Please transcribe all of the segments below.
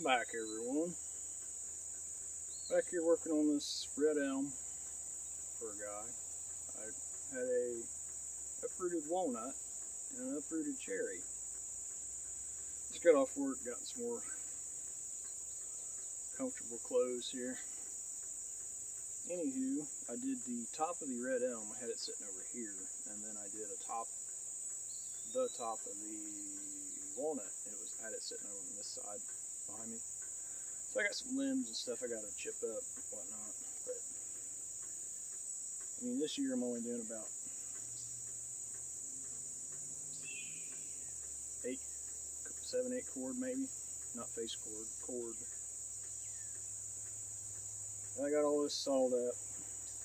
Welcome back, everyone. Back here working on this red elm for a guy. I had a uprooted walnut and an uprooted cherry. Just got off work, got some more comfortable clothes here. Anywho, I did the top of the red elm. I had it sitting over here, and then I did the top of the walnut. I had it sitting over on this side behind me. So I got some limbs and stuff I got to chip up and whatnot. But I mean, this year I'm only doing about 7-8 cord maybe, not face cord. And I got all this sawed up.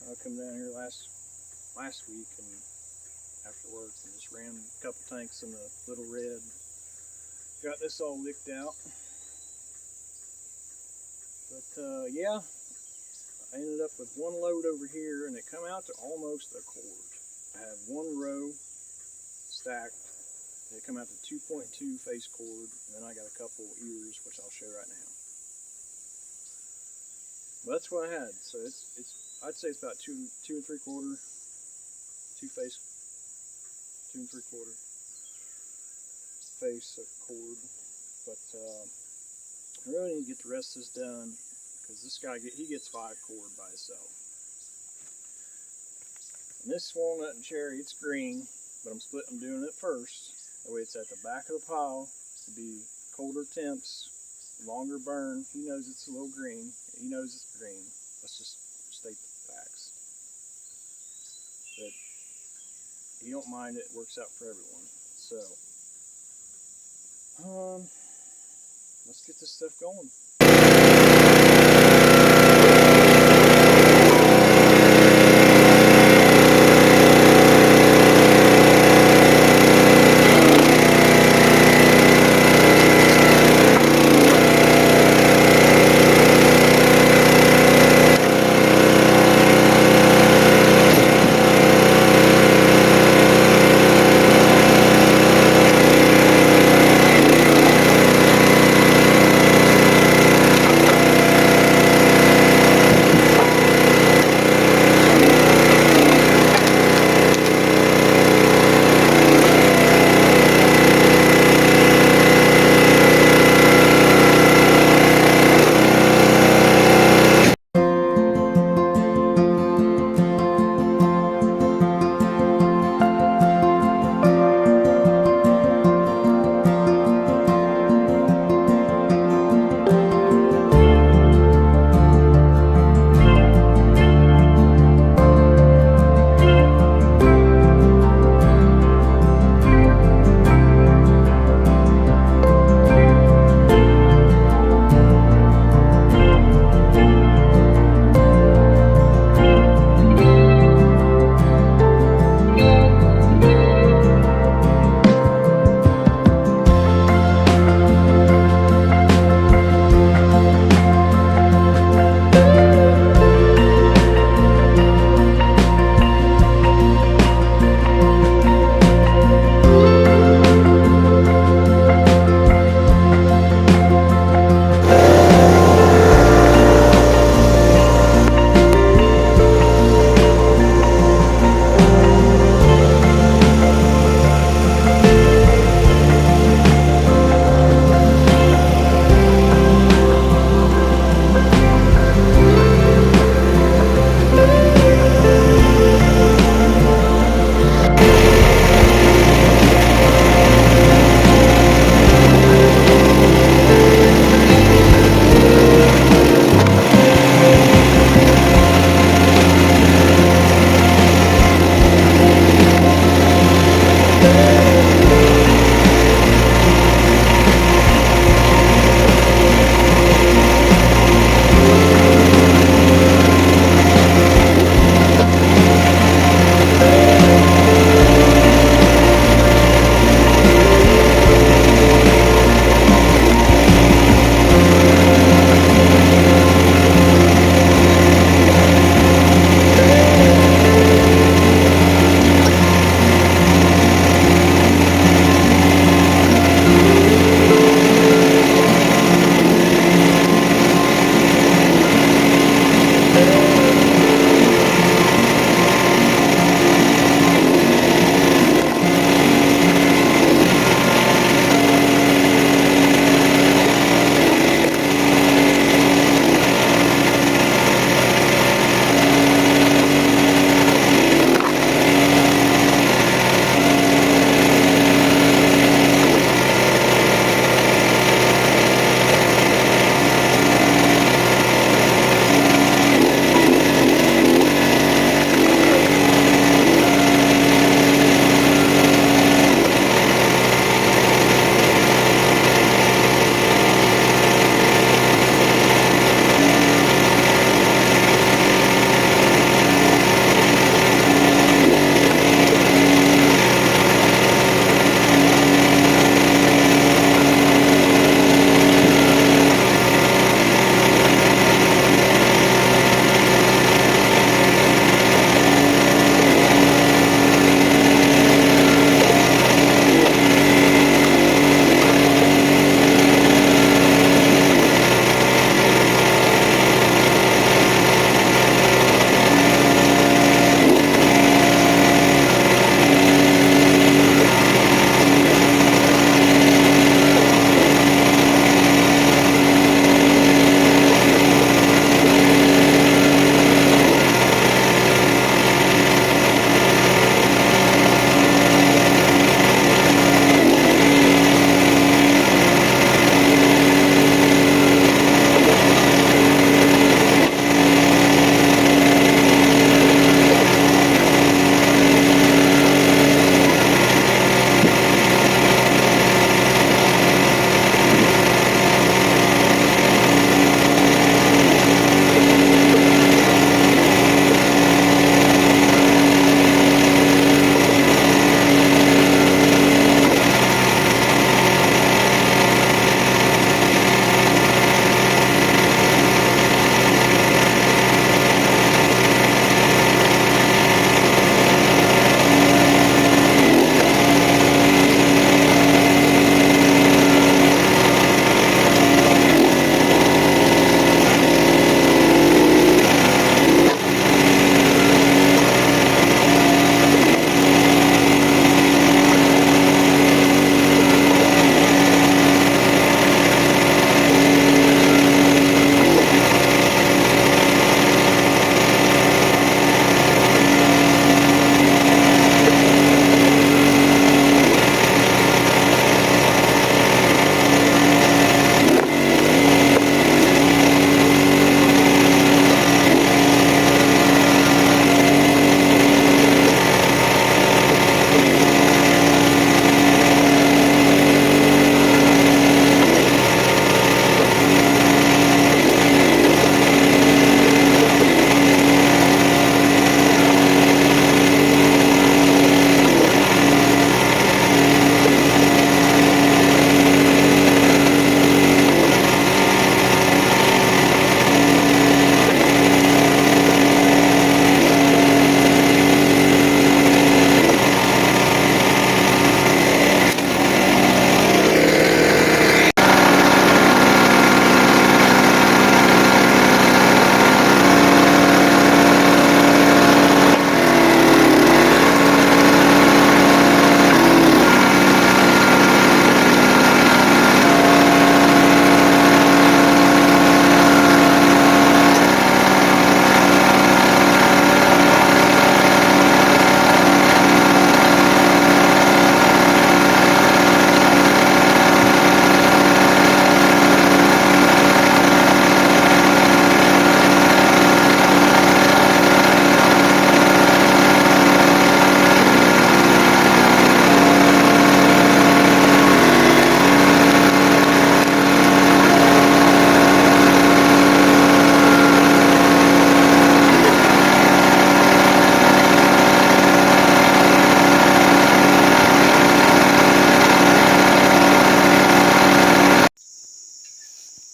I come down here last week and after work and just ran a couple tanks in the little red. Got this all licked out. But yeah, I ended up with one load over here and it come out to almost a cord. I have one row stacked. It come out to 2.2 face cord, and then I got a couple ears, which I'll show right now. But that's what I had. So I'd say it's about 2 3/4, 2 face, 2 3/4 face cord. But I really need to get the rest of this done because this guy he gets 5 cord by himself. And this walnut and cherry, it's green, but I'm doing it first. That way it's at the back of the pile. It'll be colder temps, longer burn. He knows it's a little green. He knows it's green. Let's just state the facts. But you don't mind it works out for everyone. So let's get this stuff going.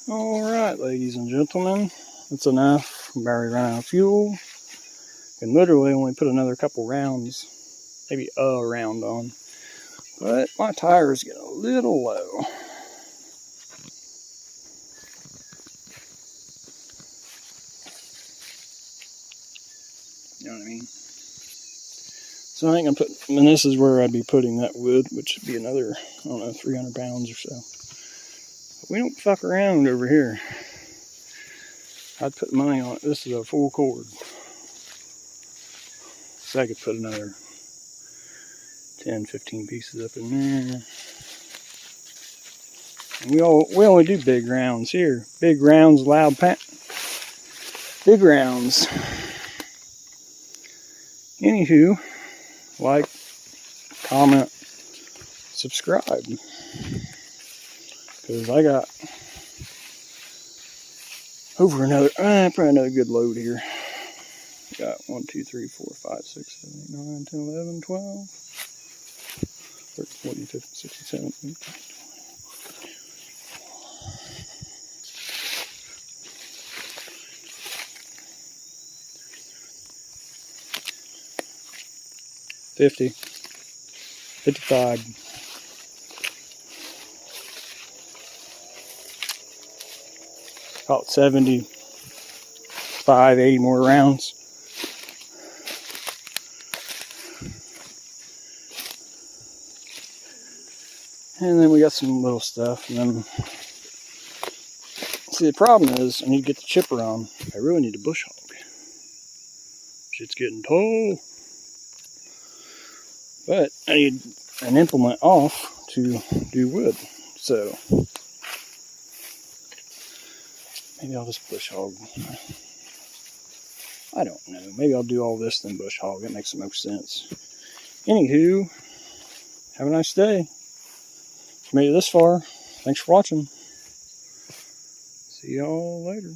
Alright, ladies and gentlemen, that's enough. I'm already running out of fuel. And literally only put another couple rounds, maybe a round on. But my tires get a little low. You know what I mean? So I think I'm putting, and this is where I'd be putting that wood, which would be another, I don't know, 300 pounds or so. But we don't fuck around over here. I'd put money on it. This is a full cord. So I could put another 10, 15 pieces up in there. And we only do big rounds here. Big rounds, loud big rounds. Anywho, like, comment, subscribe. Because I got over another, probably another good load here. Got 1, 2, 3, 4, 5, 6, 7, 8, 9, 10, 11, 12, 13, 14, 15, 16, 17, 18, 50, 55. About 75, 80 more rounds. And then we got some little stuff. And then, see, the problem is I need to get the chipper on. I really need a bush hog. Shit's getting tall. But I need an implement off to do wood. So maybe I'll just bush hog. I don't know. Maybe I'll do all this then bush hog. It makes the most sense. Anywho, have a nice day. If you made it this far, thanks for watching. See y'all later.